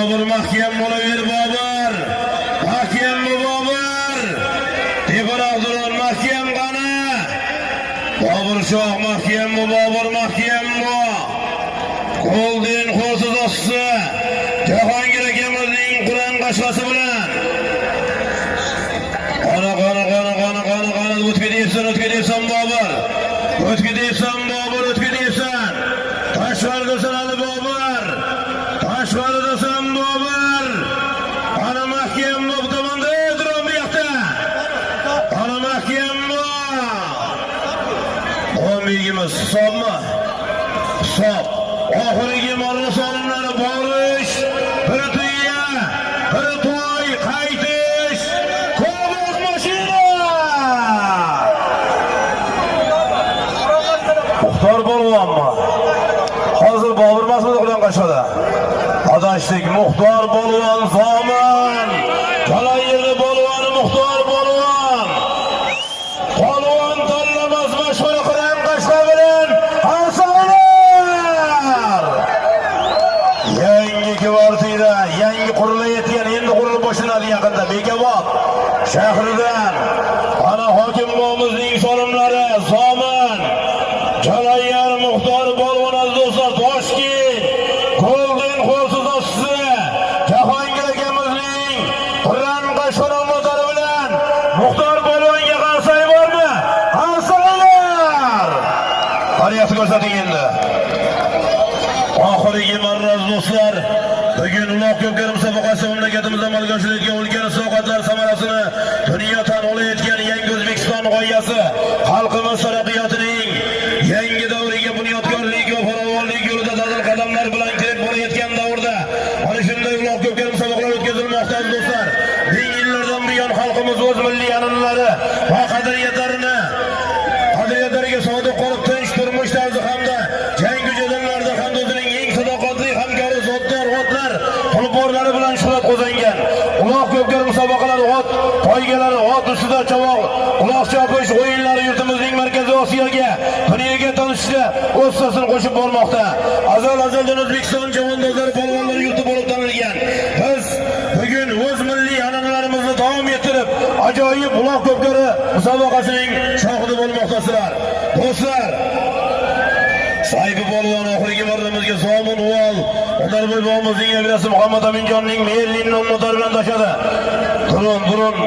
Bobur mahkam bo'laver Bobur. Mahkammi Bobur? Teparoqdan mahkam qani? Bobur shoh mahkammi Bobur mahkammi? Qo'ldan qo'lsiz osti. Jahongir akamizning Qur'on qashqasi bilan. Qani o'tga deysan Bobur. O'tga deysan Bobur, o'tga deysan. Tashqaridasan Ali Bobur. Tashqaridasan Bobur. Ana mahkammi bu tomonda o'tiram bu yoqda. Ana mahkammi. O'migimiz hisobmi? Hisob. Oxirgi marra sonlari borish, bir tuya, bir to'y, qaytish, Cobalt mashina. Muxtor Polvonmi? Hozir Bobur Mas'ud bilan qashqada. Adashdik Muxtor Polvon Zomin. Kalayirli Polvoni Muxtor Polvon. Polvon tanlamas mashhur Qur'on qashqa bilan Hasanlar. Yangi kvartira, yangi qurilayotgan, endi qurilib boshlanadi yaqinda Bekobod shahridan. Ana hokim bo'mizning solimlari Zomin. Kalayir Muxtor Polvon do'stlar Toshkent. Qo'ldan qo'lsiz osti. Jahongir akamizning Qur'on qashqa motori bilan Muxtor Polvonga qarsay bormi? Qarsaylar. Qariyasi ko'rsating endi. Oxirgi marra do'stlar, bugun uloq ko'pkari musobaqasi mamlakatimizda amalga oshirilgan ulkan islohotlar samarasini dunyo tan olayotgan yangi O'zbekiston g'oyasi, xalqimiz taraqqiyotining yangi davriga bunyodkorlik va farovonlik yo'lida dadil qadamlar bilan kirib borayotgan davrda mana shunday uloq ko'pkari musobaqalar o'tkazilmoqda do'stlar. Ming yillardan buyon xalqimiz o'z milliy an'analari va qadriyatlariga sodiq qolib tinch turmush tarzi hamda jangu jadallarda hamda o'zining eng sadoqatli hamkori zotdor otlar tulporlari bilan shuhrat qozongan. Uloq ko'pkari musobaqalari ot, poygalari ot ustida chavoq, uloq chopish o'yinlari yurtimizning Markaziy Osiyoga, dunyoga tanishda o'z hissasini qo'shib bormoqda. Azaldan O'zbekiston javondozlari polvonlari yurti bo'lib tanilgan. Biz bugun o'z milliy an'analarimizni davom ettirib, ajoyib uloq ko'pkari musobaqasining shohidi bo'lmoqdasizlar. Do'stlar, Sayfi polvon oxirgi marramizga Zomin Uvol, O'darboy bobomizning nabirasi Muhammad Aminjonning Merlin nomlari bilan tashadi. Turun.